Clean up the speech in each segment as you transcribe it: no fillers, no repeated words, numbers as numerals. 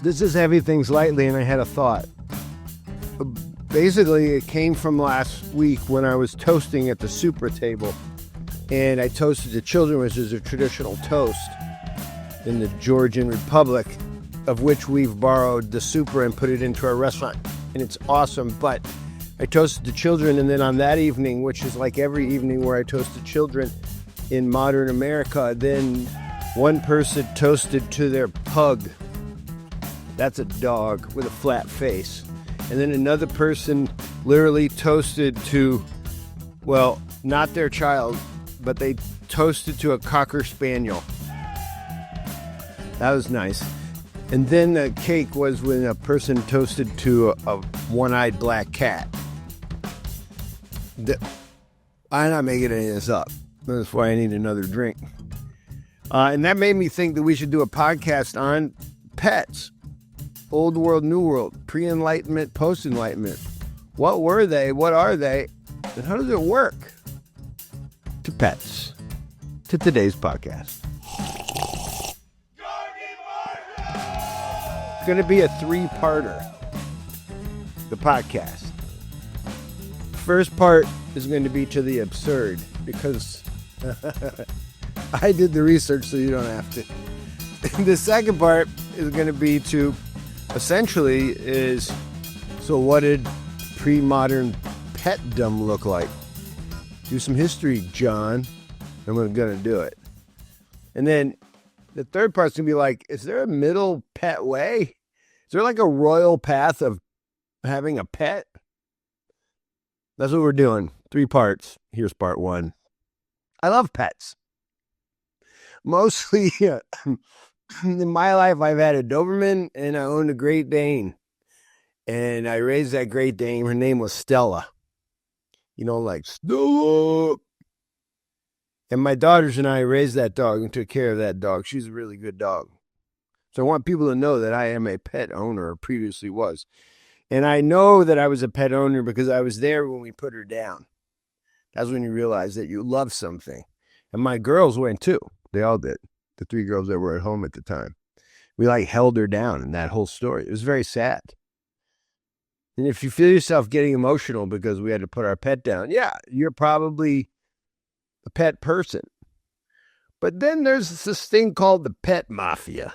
This is Heavy Things Lightly, and I had a thought. Basically, it came from last week when I was toasting at the supper table, and I toasted the children, which is a traditional toast in the Georgian Republic, of which we've borrowed the super and put it into our restaurant, and it's awesome. But I toasted the children, and then on that evening, which is like every evening where I toast the children in modern America, then one person toasted to their pug. That's a dog with a flat face. And then another person literally toasted to, well, not their child, but they toasted to a Cocker Spaniel. That was nice. And then the cake was when a person toasted to a one-eyed black cat. I'm not making any of this up. That's why I need another drink. And that made me think that we should do a podcast on pets. Old world, new world, pre-enlightenment, post-enlightenment. What were they? What are they? And how does it work? To pets. To today's podcast. It's going to be a 3-parter. The podcast. First part is going to be to the absurd, because I did the research so you don't have to. The second part is going to be to essentially is, so what did pre-modern petdom look like? Do some history, John. And we're going to do it. And then the third part's going to be like, is there a middle pet way? Is there like a royal path of having a pet? That's what we're doing. 3 parts. Here's part 1. I love pets. Mostly, in my life, I've had a Doberman and I owned a Great Dane. And I raised that Great Dane. Her name was Stella. You know, like, Stella. And my daughters and I raised that dog and took care of that dog. She's a really good dog. So I want people to know that I am a pet owner, or previously was. And I know that I was a pet owner because I was there when we put her down. That's when you realize that you love something. And my girls went too. They all did. The 3 girls that were at home at the time. We like held her down in that whole story. It was very sad. And if you feel yourself getting emotional because we had to put our pet down, yeah, you're probably a pet person. But then there's this thing called the pet mafia.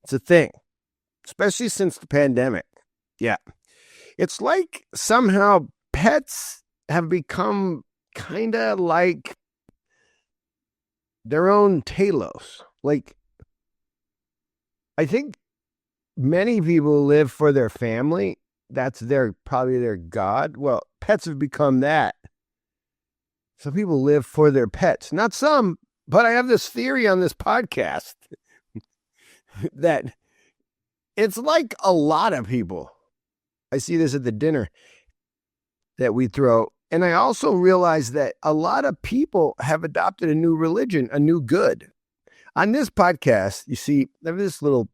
It's a thing, especially since the pandemic. Yeah. It's like somehow pets have become kind of like their own telos. Like, I think many people live for their family. That's probably their God. Well, pets have become that. Some people live for their pets. Not some, but I have this theory on this podcast that it's like a lot of people. I see this at the dinner that we throw. And I also realize that a lot of people have adopted a new religion, a new good. On this podcast, you see, I have this little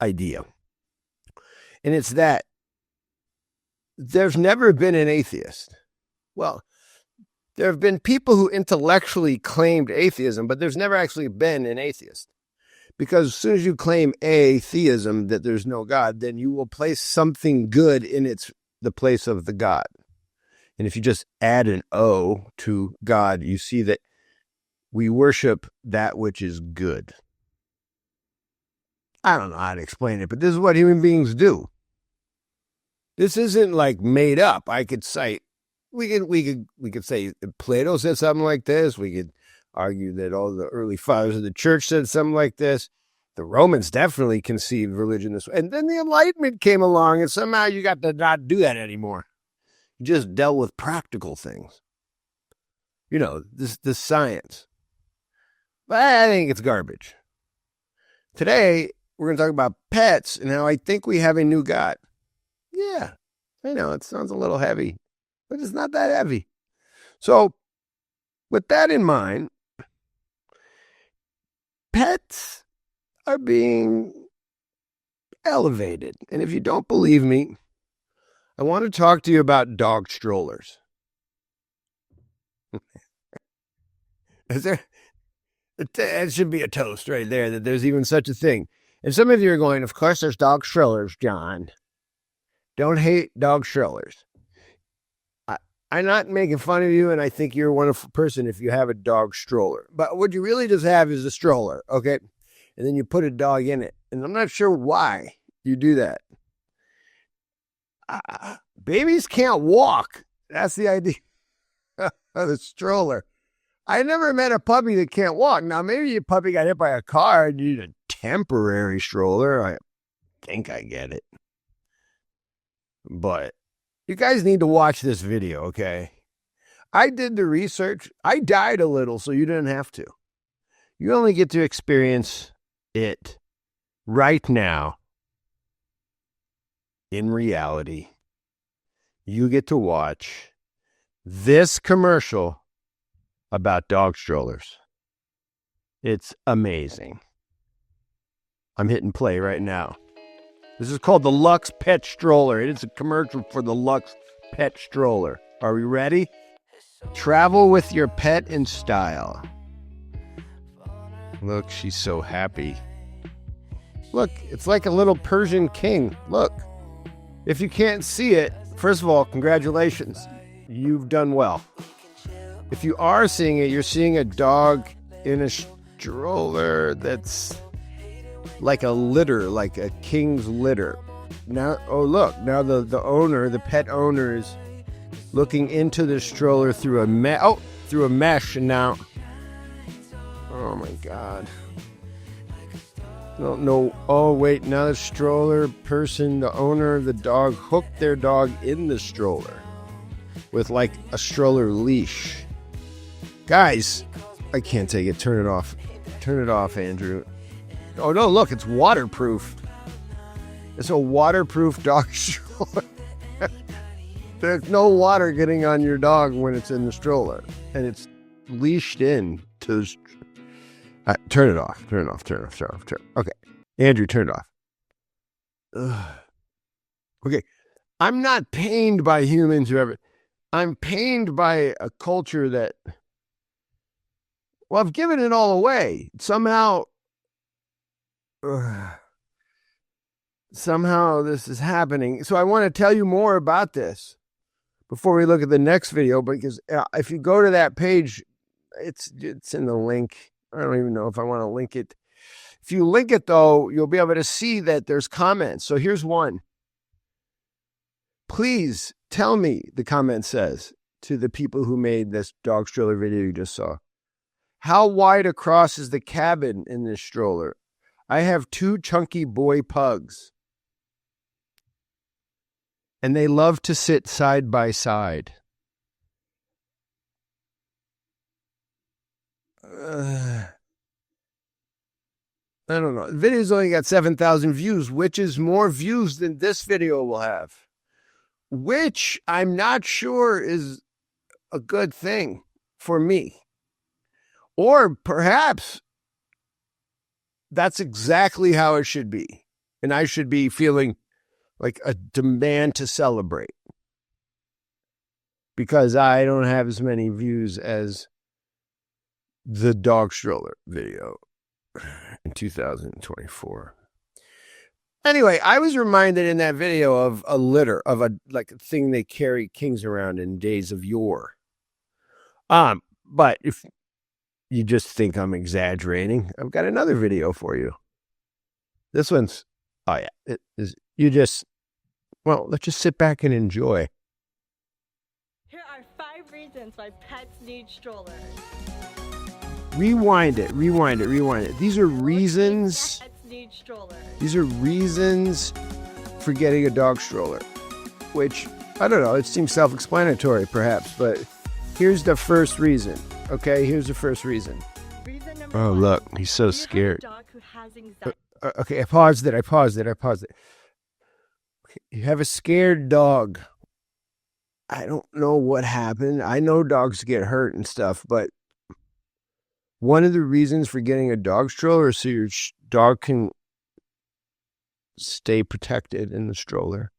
idea. And it's that there's never been an atheist. Well, there have been people who intellectually claimed atheism, but there's never actually been an atheist. Because as soon as you claim atheism, that there's no God, then you will place something good in the place of the God. And if you just add an O to God, you see that we worship that which is good. I don't know how to explain it, but this is what human beings do. This isn't like made up. I could cite, we could say Plato said something like this. We could argue that all the early fathers of the church said something like this. The Romans definitely conceived religion this way. And then the Enlightenment came along, and somehow you got to not do that anymore. You just dealt with practical things. You know, this science. But I think it's garbage. Today, we're going to talk about pets and how I think we have a new God. Yeah, I know it sounds a little heavy, but it's not that heavy. So, with that in mind, pets are being elevated. And if you don't believe me, I want to talk to you about dog strollers. It should be a toast right there that there's even such a thing. And some of you are going, of course, there's dog strollers, John. Don't hate dog strollers. I'm not making fun of you, and I think you're a wonderful person if you have a dog stroller. But what you really just have is a stroller, okay? And then you put a dog in it. And I'm not sure why you do that. Babies can't walk. That's the idea of the stroller. I never met a puppy that can't walk. Now, maybe your puppy got hit by a car and you need a temporary stroller. I think I get it. But you guys need to watch this video, okay? I did the research. I died a little, so you didn't have to. You only get to experience it right now. In reality, you get to watch this commercial about dog strollers. It's amazing. I'm hitting play right now. This is called the Lux Pet Stroller. It is a commercial for the Lux Pet Stroller. Are we ready? Travel with your pet in style. Look, she's so happy. Look, it's like a little Persian king. Look. If you can't see it, first of all, congratulations. You've done well. If you are seeing it, you're seeing a dog in a stroller that's like a litter, like a king's litter. Now, oh look, now the owner, the pet owner is looking into the stroller through a mesh, and now, oh my God. No, oh wait, now the stroller person, the owner of the dog, hooked their dog in the stroller with like a stroller leash. Guys, I can't take it. Turn it off. Turn it off, Andrew. Oh no, look, it's waterproof. It's a waterproof dog stroller. There's no water getting on your dog when it's in the stroller, and it's leashed in to the turn it off. Turn it off. Turn it off. Turn it off. Turn it off. Okay. Andrew, turn it off. Ugh. Okay. I'm not pained by humans who ever. I'm pained by a culture that, well, I've given it all away. Somehow this is happening. So I want to tell you more about this before we look at the next video, because if you go to that page, it's in the link. I don't even know if I want to link it. If you link it, though, you'll be able to see that there's comments. So here's one. Please tell me, the comment says, to the people who made this dog stroller video you just saw. How wide across is the cabin in this stroller? I have 2 chunky boy pugs, and they love to sit side by side. I don't know. The video's only got 7,000 views, which is more views than this video will have, which I'm not sure is a good thing for me. Or perhaps that's exactly how it should be. And I should be feeling like a demand to celebrate because I don't have as many views as the dog stroller video in 2024. Anyway, I was reminded in that video of a litter, of a thing they carry kings around in days of yore. But if you just think I'm exaggerating, I've got another video for you. This one's, oh yeah, it is. Let's just sit back and enjoy. Here are 5 reasons why pets need strollers. Rewind it. These are reasons. Pets need strollers. These are reasons for getting a dog stroller, which, I don't know, it seems self-explanatory perhaps, but here's the first reason. Okay, here's the first reason. Reason number Oh, 1. look, he's so scared. You have a dog who has anxiety. Okay, I paused it. Okay, you have a scared dog. I don't know what happened. I know dogs get hurt and stuff, but one of the reasons for getting a dog stroller is so your dog can stay protected in the stroller.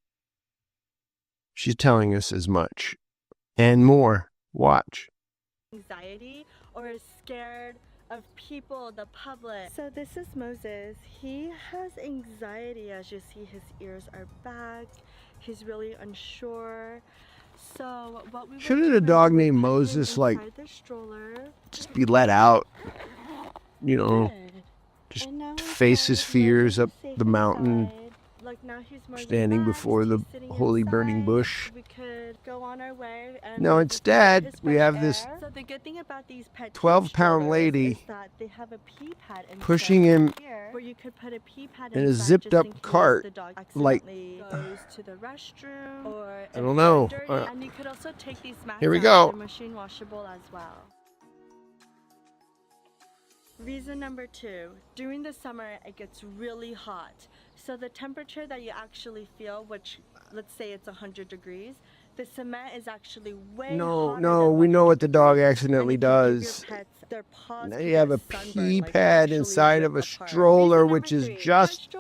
She's telling us as much and more. Watch. Anxiety or is scared of people, the public. So this is Moses. He has anxiety. As you see, his ears are back. He's really unsure. So what we Shouldn't a dog named Moses like the stroller, just be let out? You know, just face his fears up the mountain, like now he's more standing relaxed, before the holy inside. burning bush. We could go on our way. And No, instead, we have this so the good thing about these pet 12-pound lady is that they have a pee pad pushing him here, where you could put a pee pad in a zipped-up cart, the dog like goes to the restroom, or I don't know. And you could also take these mats Here we out. go. They're machine washable as well. Reason number 2, during the summer it gets really hot. So the temperature that you actually feel, which let's say it's 100 degrees, the cement is actually way hotter. No, we know what the dog accidentally does. Now you have a pee pad inside of a stroller, which is just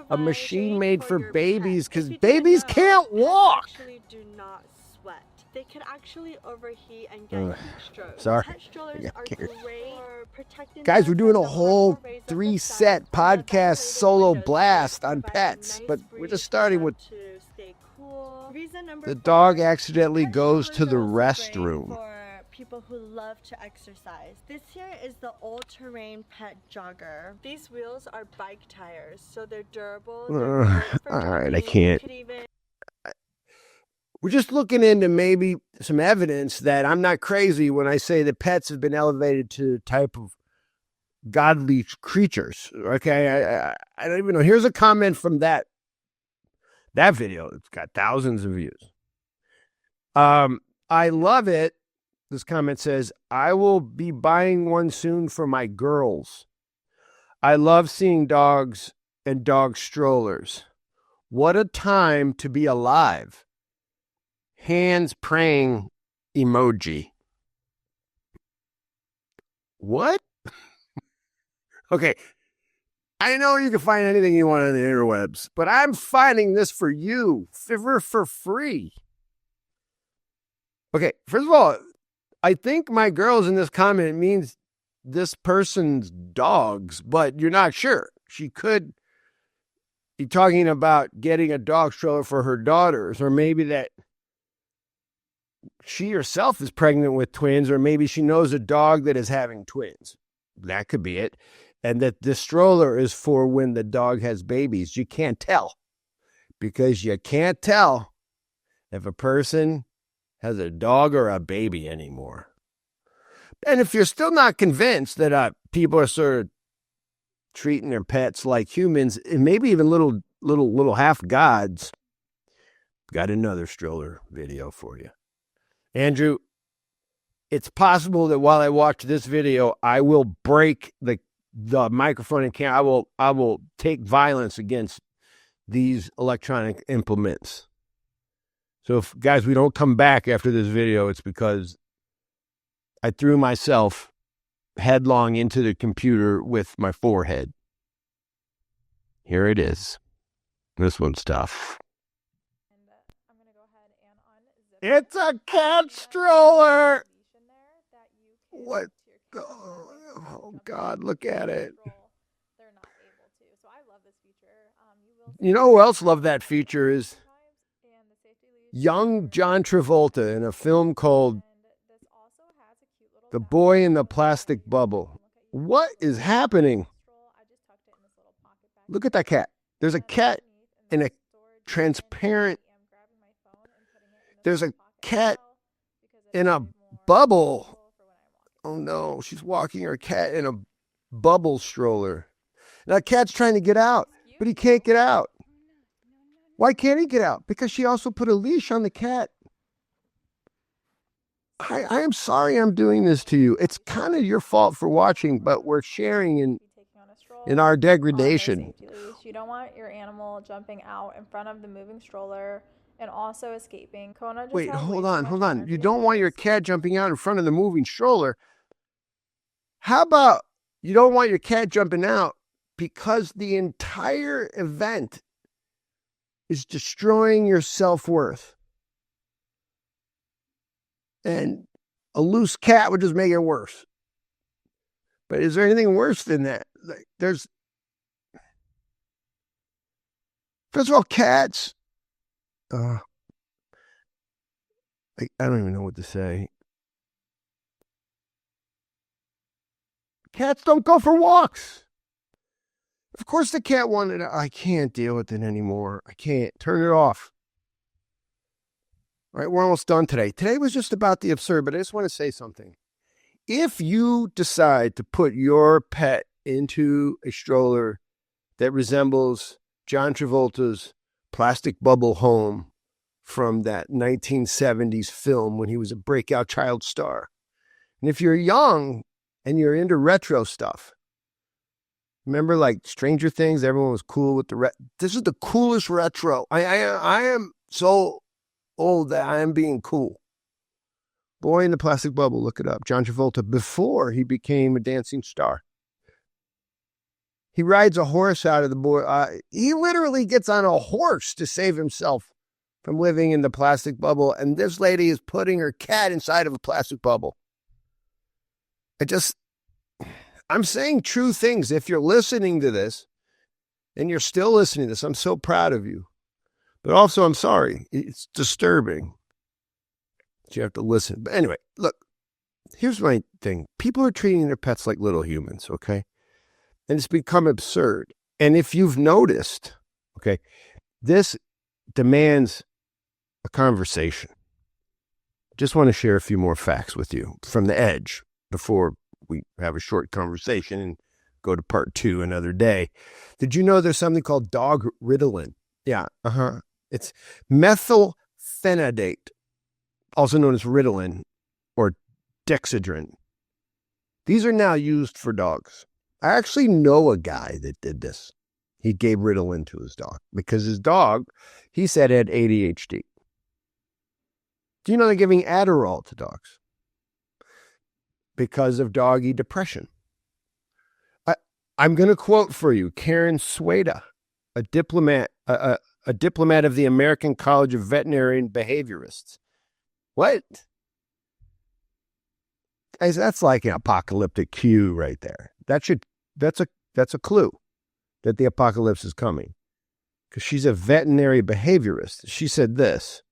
a machine made for babies, because babies can't walk. Do not sweat. They can actually overheat and get heat stroke. Sorry. Pet strollers are great for protecting. Guys, we're doing a whole 3-set podcast solo blast on pets, but we're just starting with the dog accidentally goes to the restroom. For people who love to exercise. This here is the all-terrain pet jogger. These wheels are bike tires, so they're durable. All right, I can't. We're just looking into maybe some evidence that I'm not crazy when I say that pets have been elevated to the type of godly creatures. Okay, I don't even know. Here's a comment from that video. It's got thousands of views. I love it. This comment says, I will be buying one soon for my girls. I love seeing dogs and dog strollers. What a time to be alive. Hands praying emoji. What? Okay. I know you can find anything you want on the interwebs, but I'm finding this for you for free. Okay, first of all, I think my girls in this comment means this person's dogs, but you're not sure. She could be talking about getting a dog stroller for her daughters, or maybe that she herself is pregnant with twins, or maybe she knows a dog that is having twins. That could be it. And that the stroller is for when the dog has babies. You can't tell, because you can't tell if a person has a dog or a baby anymore. And if you're still not convinced that people are sort of treating their pets like humans, and maybe even little half gods, got another stroller video for you. Andrew, it's possible that while I watch this video, I will break the microphone and camera. I will take violence against these electronic implements. So if, guys, we don't come back after this video, it's because I threw myself headlong into the computer with my forehead. Here it is. This one's tough. I'm going to go ahead and unzip. It's a cat stroller. What? Oh God, look at it. They're not able to. So I love this feature. You know who else loved that feature is young John Travolta in a film called The Boy in the Plastic Bubble. What is happening? Look at that cat. There's a cat in a transparent. There's a cat in a bubble. Oh no, she's walking her cat in a bubble stroller. Now the cat's trying to get out, but he can't get out. Why can't he get out? Because she also put a leash on the cat. I am sorry I'm doing this to you. It's kind of your fault for watching, but we're sharing in our degradation. You don't want your animal jumping out in front of the moving stroller and also escaping. Wait, hold on. You don't want your cat jumping out in front of the moving stroller. How about you don't want your cat jumping out because the entire event is destroying your self-worth? And a loose cat would just make it worse. But is there anything worse than that? Like, first of all, cats. I don't even know what to say. Cats don't go for walks. Of course the cat wanted, I can't deal with it anymore. I can't. Turn it off. All right, we're almost done today. Today was just about the absurd, but I just want to say something. If you decide to put your pet into a stroller that resembles John Travolta's plastic bubble home from that 1970s film when he was a breakout child star, and if you're young and you're into retro stuff, remember like Stranger Things, everyone was cool with this is the coolest retro. I am so old that I am being cool. Boy in the Plastic Bubble, look it up. John Travolta before he became a dancing star. He rides a horse out of the boy. He literally gets on a horse to save himself from living in the plastic bubble. And this lady is putting her cat inside of a plastic bubble. I'm saying true things. If you're listening to this and you're still listening to this, I'm so proud of you. But also, I'm sorry. It's disturbing that you have to listen. But anyway, look, here's my thing. People are treating their pets like little humans, okay? And it's become absurd. And if you've noticed, okay, this demands a conversation. Just want to share a few more facts with you from the edge before we have a short conversation and go to part 2 another day. Did you know there's something called dog Ritalin? Yeah, It's methylphenidate, also known as Ritalin or Dexedrine. These are now used for dogs. I actually know a guy that did this. He gave Ritalin to his dog because his dog, he said, had ADHD. Do you know they're giving Adderall to dogs because of doggy depression? I'm going to quote for you Karen Sweda, a diplomat of the American College of Veterinary Behaviorists. What? Guys, that's like an apocalyptic cue right there. That's a clue that the apocalypse is coming. Because she's a veterinary behaviorist. She said this.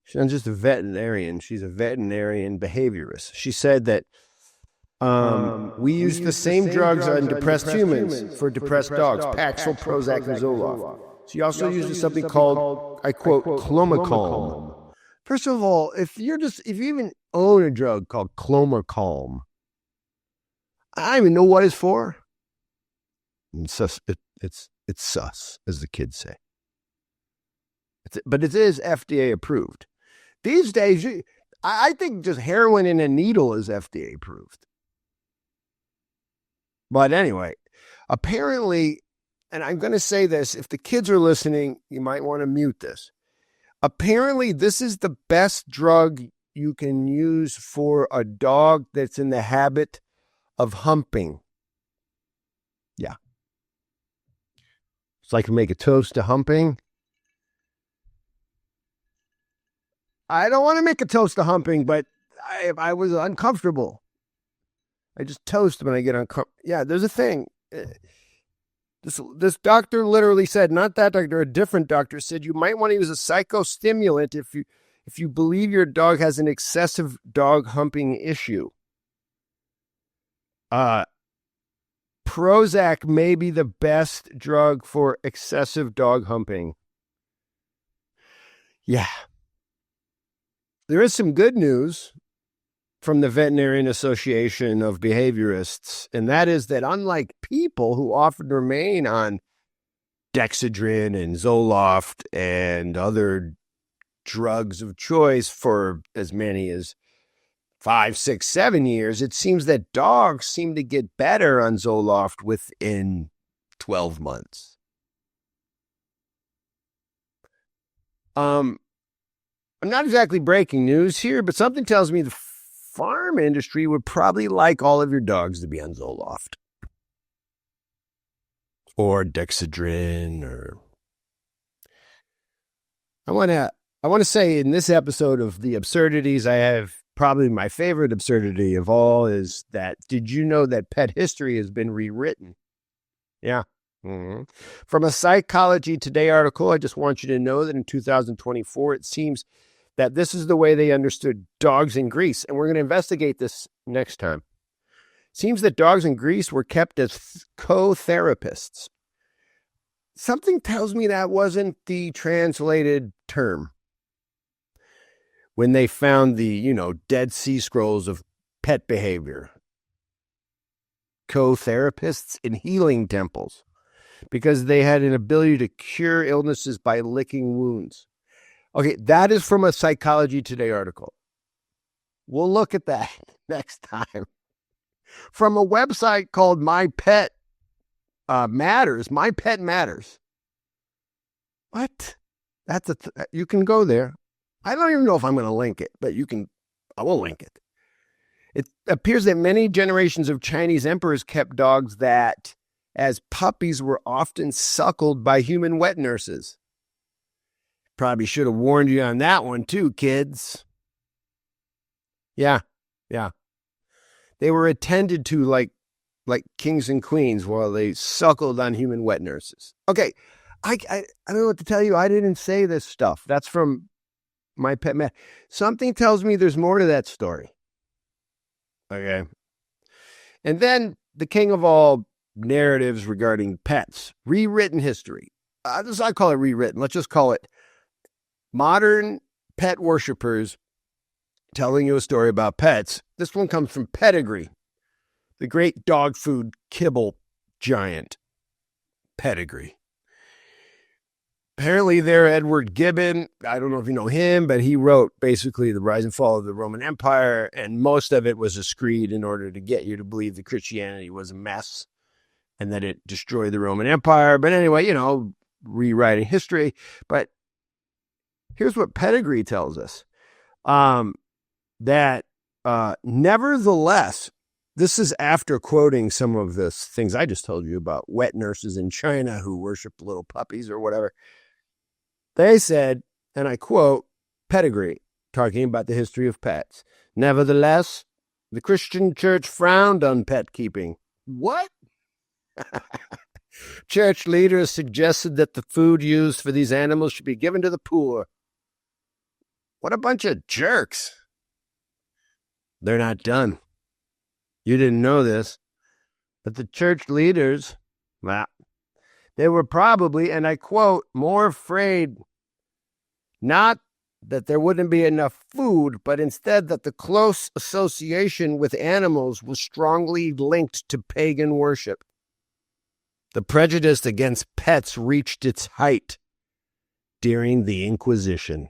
She's not just a veterinarian, she's a veterinarian behaviorist. She said that we use the same drugs on depressed humans for depressed dogs, Paxil, Prozac, and Zoloft. She also uses something called, I quote, clomicalm. First of all, if you even own a drug called clomicalm, I don't even know what it's for. It's sus, as the kids say. But it is FDA approved. These days, I think just heroin in a needle is FDA approved. But anyway, apparently, and I'm going to say this, if the kids are listening, you might want to mute this. Apparently, this is the best drug you can use for a dog that's in the habit of humping. Yeah. It's like make a toast to humping. I don't want to make a toast to humping, but I was uncomfortable. I just toast when I get uncomfortable. Yeah, there's a thing. This doctor literally said, not that doctor, a different doctor said, you might want to use a psychostimulant if you believe your dog has an excessive dog humping issue. Prozac may be the best drug for excessive dog humping. Yeah. There is some good news from the Veterinarian Association of Behaviorists, and that is that unlike people who often remain on Dexedrine and Zoloft and other drugs of choice for as many as 5, 6, 7 years, it seems that dogs seem to get better on Zoloft within 12 months. I'm not exactly breaking news here, but something tells me the farm industry would probably like all of your dogs to be on Zoloft or Dexedrine. Or I want to say in this episode of The Absurdities, I have probably my favorite absurdity of all is that, did you know that pet history has been rewritten? Yeah. Mhm. From a Psychology Today article, I just want you to know that in 2024, it seems that this is the way they understood dogs in Greece. And we're going to investigate this next time. Seems that dogs in Greece were kept as co-therapists. Something tells me that wasn't the translated term. When they found the, Dead Sea Scrolls of pet behavior. Co-therapists in healing temples, because they had an ability to cure illnesses by licking wounds. Okay, that is from a Psychology Today article. We'll look at that next time. From a website called My Pet Matters. My Pet Matters. What? You can go there. I don't even know if I'm going to link it, but I will link it. It appears that many generations of Chinese emperors kept dogs that, as puppies, were often suckled by human wet nurses. Probably should have warned you on that one too, kids. Yeah. They were attended to like kings and queens while they suckled on human wet nurses. Okay, I don't know what to tell you. I didn't say this stuff. That's from My Pet Matt. Something tells me there's more to that story. Okay. And then the king of all narratives regarding pets, rewritten history. I call it rewritten. Let's just call it modern pet worshippers telling you a story about pets. This one comes from Pedigree, the great dog food kibble giant. Pedigree. Apparently, there, Edward Gibbon, I don't know if you know him, but he wrote basically the rise and fall of the Roman Empire, and most of it was a screed in order to get you to believe that Christianity was a mess and that it destroyed the Roman Empire. But anyway, rewriting history. But here's what Pedigree tells us. That nevertheless, this is after quoting some of the things I just told you about wet nurses in China who worship little puppies or whatever. They said, and I quote, Pedigree, talking about the history of pets. Nevertheless, the Christian church frowned on pet keeping. What? Church leaders suggested that the food used for these animals should be given to the poor. What a bunch of jerks. They're not done. You didn't know this, but the church leaders, they were probably, and I quote, more afraid not that there wouldn't be enough food, but instead that the close association with animals was strongly linked to pagan worship. The prejudice against pets reached its height during the Inquisition.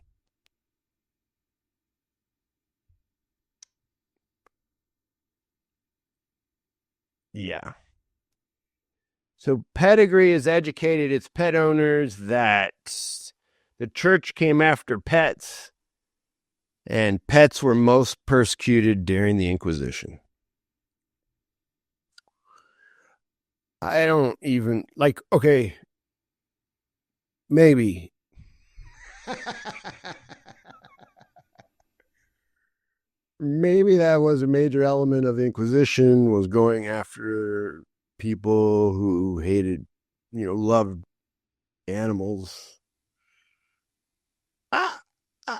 Yeah. So Pedigree has educated its pet owners that the church came after pets, and pets were most persecuted during the Inquisition. I don't even, okay, maybe. Maybe that was a major element of the Inquisition, was going after people who hated, loved animals. I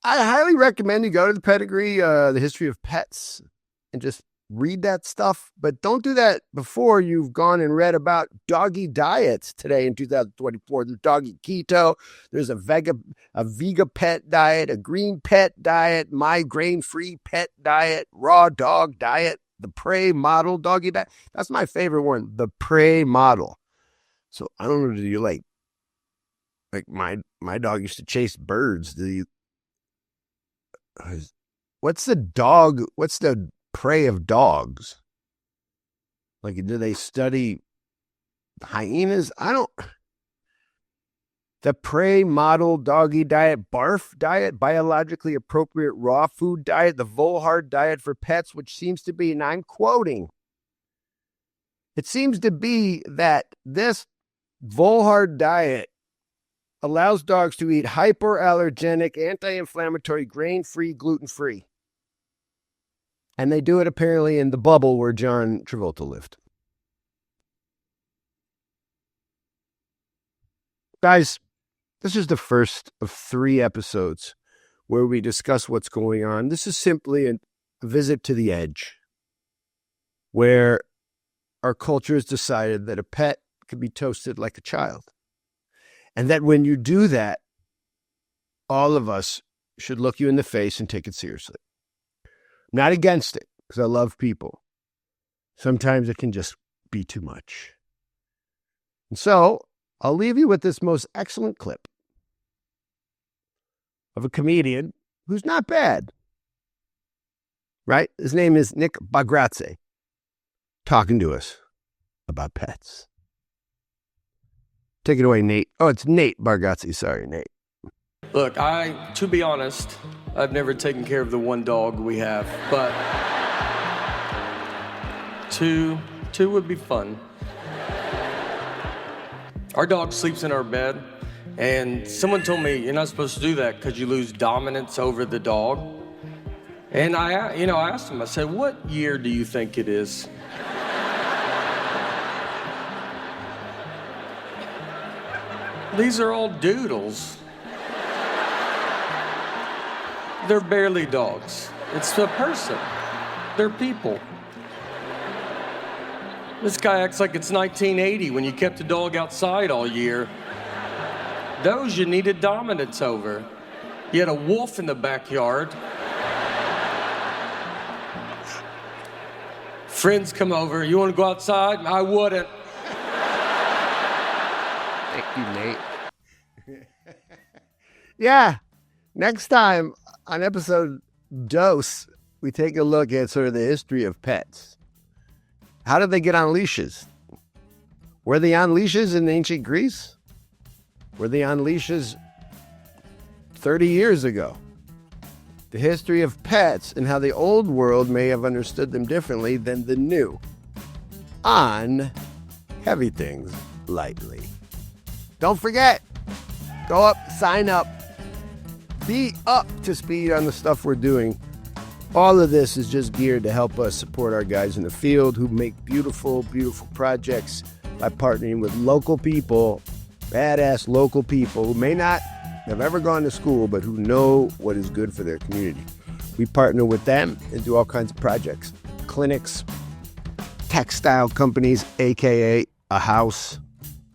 highly recommend you go to the Pedigree, the history of pets, and just read that stuff. But don't do that before you've gone and read about doggy diets today in 2024. There's doggy keto. There's a vega pet diet, a green pet diet, my grain-free pet diet, raw dog diet, the prey model doggy diet. That's my favorite one, the prey model. So I don't know, do you like my dog used to chase birds. Do you? What's the prey of dogs? Do they study hyenas? The prey model doggy diet, barf diet, biologically appropriate raw food diet, the Volhard diet for pets, which seems to be, and I'm quoting, it seems to be that this Volhard diet allows dogs to eat hypoallergenic, anti-inflammatory, grain-free, gluten-free. And they do it apparently in the bubble where John Travolta lived. Guys, this is the first of 3 episodes where we discuss what's going on. This is simply a visit to the edge, where our culture has decided that a pet can be toasted like a child. And that when you do that, all of us should look you in the face and take it seriously. I'm not against it, because I love people. Sometimes it can just be too much. And so, I'll leave you with this most excellent clip of a comedian who's not bad. Right? His name is Nick Bagrazzi, talking to us about pets. Take it away, Nate. Oh, it's Nate Bargatze. Sorry, Nate. Look, to be honest, I've never taken care of the one dog we have, but two would be fun. Our dog sleeps in our bed, and someone told me you're not supposed to do that because you lose dominance over the dog. And I asked him, I said, what year do you think it is? These are all doodles. They're barely dogs. It's a person. They're people. This guy acts like it's 1980 when you kept the dog outside all year. Those you needed dominance over. You had a wolf in the backyard. Friends come over, you want to go outside? I wouldn't. Thank you, Nate. Yeah, next time on episode Dose, we take a look at sort of the history of pets. How did they get on leashes? Were they on leashes in ancient Greece? Were they on leashes 30 years ago? The history of pets and how the old world may have understood them differently than the new. On Heavy Things Lightly. Don't forget, go up, sign up, be up to speed on the stuff we're doing. All of this is just geared to help us support our guys in the field who make beautiful, beautiful projects by partnering with local people, badass local people who may not have ever gone to school, but who know what is good for their community. We partner with them and do all kinds of projects, clinics, textile companies, AKA a house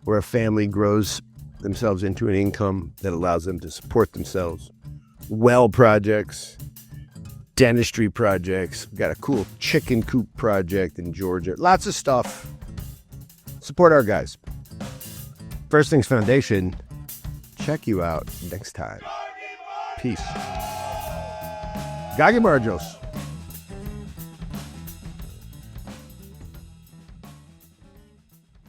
where a family grows themselves into an income that allows them to support themselves. Well projects, dentistry projects. We've got a cool chicken coop project in Georgia. Lots of stuff. Support our guys. First Things Foundation. Check you out next time. Peace. Gagi Barjos.